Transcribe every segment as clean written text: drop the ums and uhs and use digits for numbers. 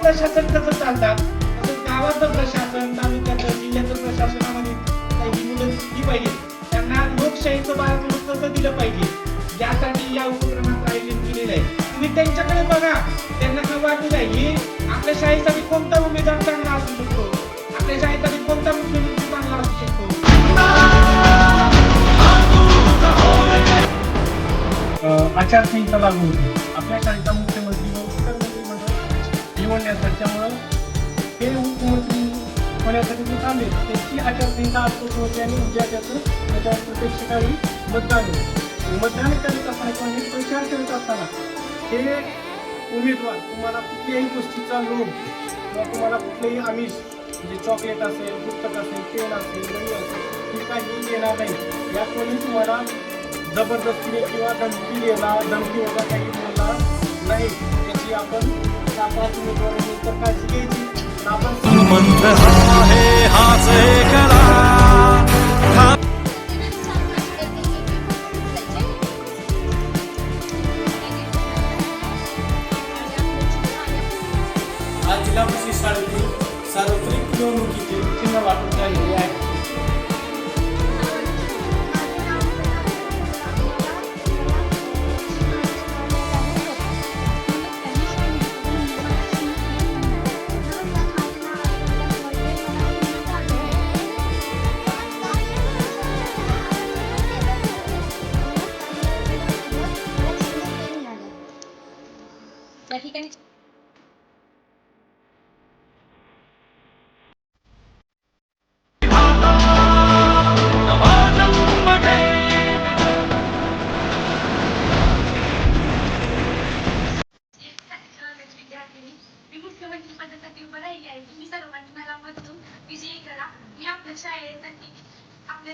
प्रशासन कसं चालतात तसंच गावाचं प्रशासन, तालुक्याचं, जिल्ह्याचं प्रशासनामध्ये ही मुलं दिली पाहिजे. त्यांना लोकशाहीचं बाळगणूक कसं दिलं पाहिजे यासाठी या उपक्रमाचं आयोजन केलेलं आहे. तुम्ही त्यांच्याकडे बघा, त्यांना का वाटलं हे आपल्या शाळेसाठी कोणता उमेदवार चांगला असू शकतो, आपल्या शाळेसाठी कोणता मुख्यमंत्री चांगला असू शकतो. आचारसंहिता लागू होती. आपल्या शाळेचा मुख्यमंत्री व उपमुख्यमंत्री मंडळ निवडण्यासाठी, त्यामुळं हे उपमुख्यमंत्री होण्यासाठी जे थांबले त्याची आचारसंहिता आजपासून होती आणि उद्या त्याच्यावर प्रत्यक्ष काही मतदान होईल. मतदान करत असताना किंवा हे प्रचार करत असताना हे उमेदवार तुम्हाला कुठल्याही गोष्टीचा लोभ किंवा तुम्हाला कुठलेही आमिष म्हणजे चॉकलेट असेल, पुस्तक असेल, पेन असेल, वही असेल, हे काही देणार नाही. यातूनही तुम्हाला जबरदस्तीने किंवा धमकी देणार काही बोलणार नाही. त्याची आपण पाच उमेदवारांनी तर काळजी घ्यायची. आपण मंत्र आहे हाच करा. आज जिल्हा परिषद शाळेतील सार्वत्रिक निवडणुकीचे चिन्ह वाटून झालेले आहे. त्या ठिकाणी मुख्यमंत्री पदासाठी उभं राहिली आहे. तुम्ही सर्वांनी मला मतून विजयी करा. मी आपल्या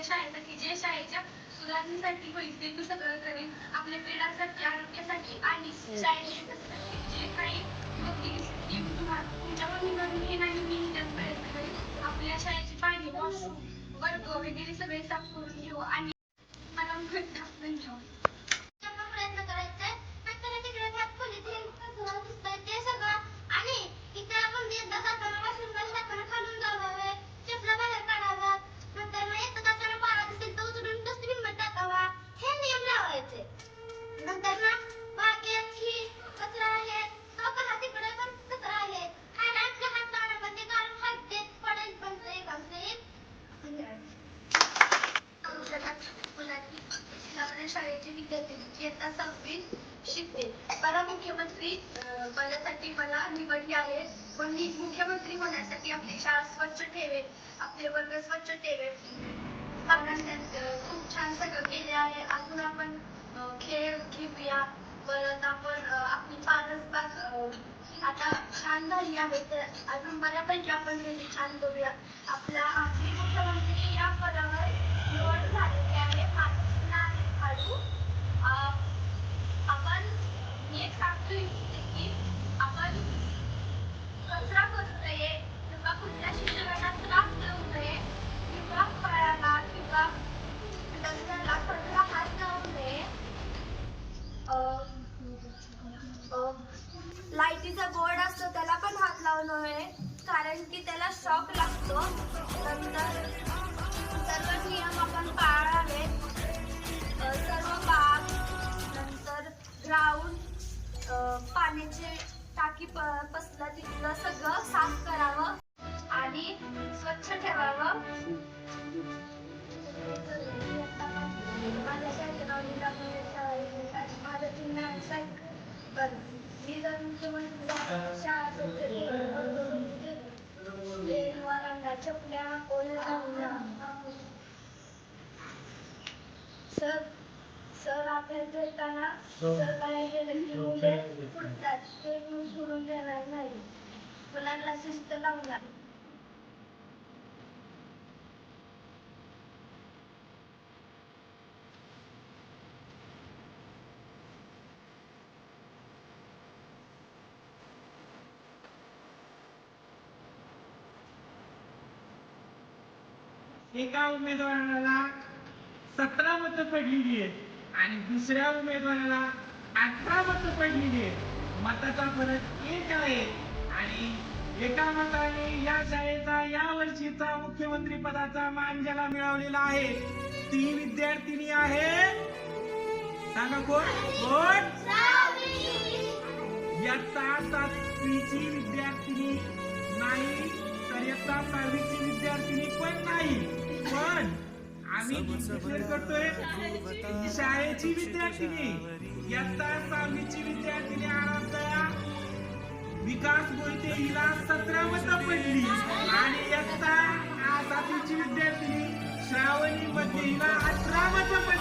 शाळेसाठी जे शाळेच्या सुधारणेसाठी होईल ते मी सगळं करेन. आपल्या क्रीडासाठी, आरोग्यासाठी आणि शाळेच्या विकासासाठी जे काही होतील तुमच्यावर निवडून घेईन आणि मी त्यात प्रयत्न करेन. आपल्या शाळेची पाणी, वॉशरूम, वर्ग वगैरे सगळे साफ करून घेऊ आणि मला ढाकून घेऊ. प्रयत्न करायचा ते सगळं आणि इथे आपण एकदा जाताना वॉशरूम जाताना खालून जावं, चपला बाहेर काढाव्यात, नंतर मग येतं जाताना पारा दिसेल तर उचलून डस्टबिन मध्ये टाकावा. हे नियम लावायचे. नंतर ना बागेत ही कचरा आहे, तो कसा तिकडे पण कचरा आहे. आणि आपल्या हात लावण्यामध्ये कारण हात देत पडेल पण ते एकांचे मुलांनी शाळेचे विद्यार्थी इयत्ता 6वी शिकतील. मला मुख्यमंत्री पदासाठी मला निवडले आहे. पण मी मुख्यमंत्री होण्यासाठी आपली शाळा स्वच्छ ठेवेल, आपले वर्ग स्वच्छ ठेवेल. आपण खूप छान सगळं केले आहे. अजून आपण खेळ घेऊया. परत आपण आपली पारसबाग आता छान झाली आहे तर अजून बऱ्यापैकी आपण छान करूया. आपला मुख्यमंत्री या पदावर निवड झालेली आहे. माझं नाव आहे काळू. आपण मी एक सांगतो की आपण कचरा करू नये किंवा कुठल्या शिक्षकांना त्रास देऊ नये किंवा फळाला किंवा डस्टबिनला कचरा हात लावू नये. लाईटीचा बोर्ड असतो त्याला पण हात लावू नये कारण की त्याला शॉक लागतो. नंतर सर्व नियम आपण पाळावे. सर्व बाग, नंतर ग्राउंड, पाण्याची टाकी पसलं तिथलं सगळं साफ करावं आणि स्वच्छ ठेवावं. माझ्या शाळेचं नाव मी जर मुख्यमंत्री शाळा चपल्या सर आपल्याला भेटताना सर काय गेलं की मुले फुटतात ते सोडून देणार नाही. मुलांना शिस्त लावणार. एका उमेदवाराला 17 मतं पडलेली आहेत आणि दुसऱ्या उमेदवाराला 18 मतं पडलेली आहेत. मताचा फरक 1 आहे आणि आणि एका मताने या शाळेचा या वर्षीचा मुख्यमंत्री पदाचा मान ज्याला मिळवलेला आहे ती विद्यार्थिनी आहे सांगा कोण कोण इयत्ता 7वीची विद्यार्थिनी नाही तर इयत्ता 6वीची विद्यार्थिनी पण नाही पण आम्ही डिक्लेअर करतोय शाळेची विद्यार्थिनी इयत्ता 6वीची विद्यार्थिनी आरामदया विकास मोहिते हिला 17 मतं पडली आणि इयत्ता 7वीची विद्यार्थिनी श्रावणी मध्ये हिला 18 मतं पडली.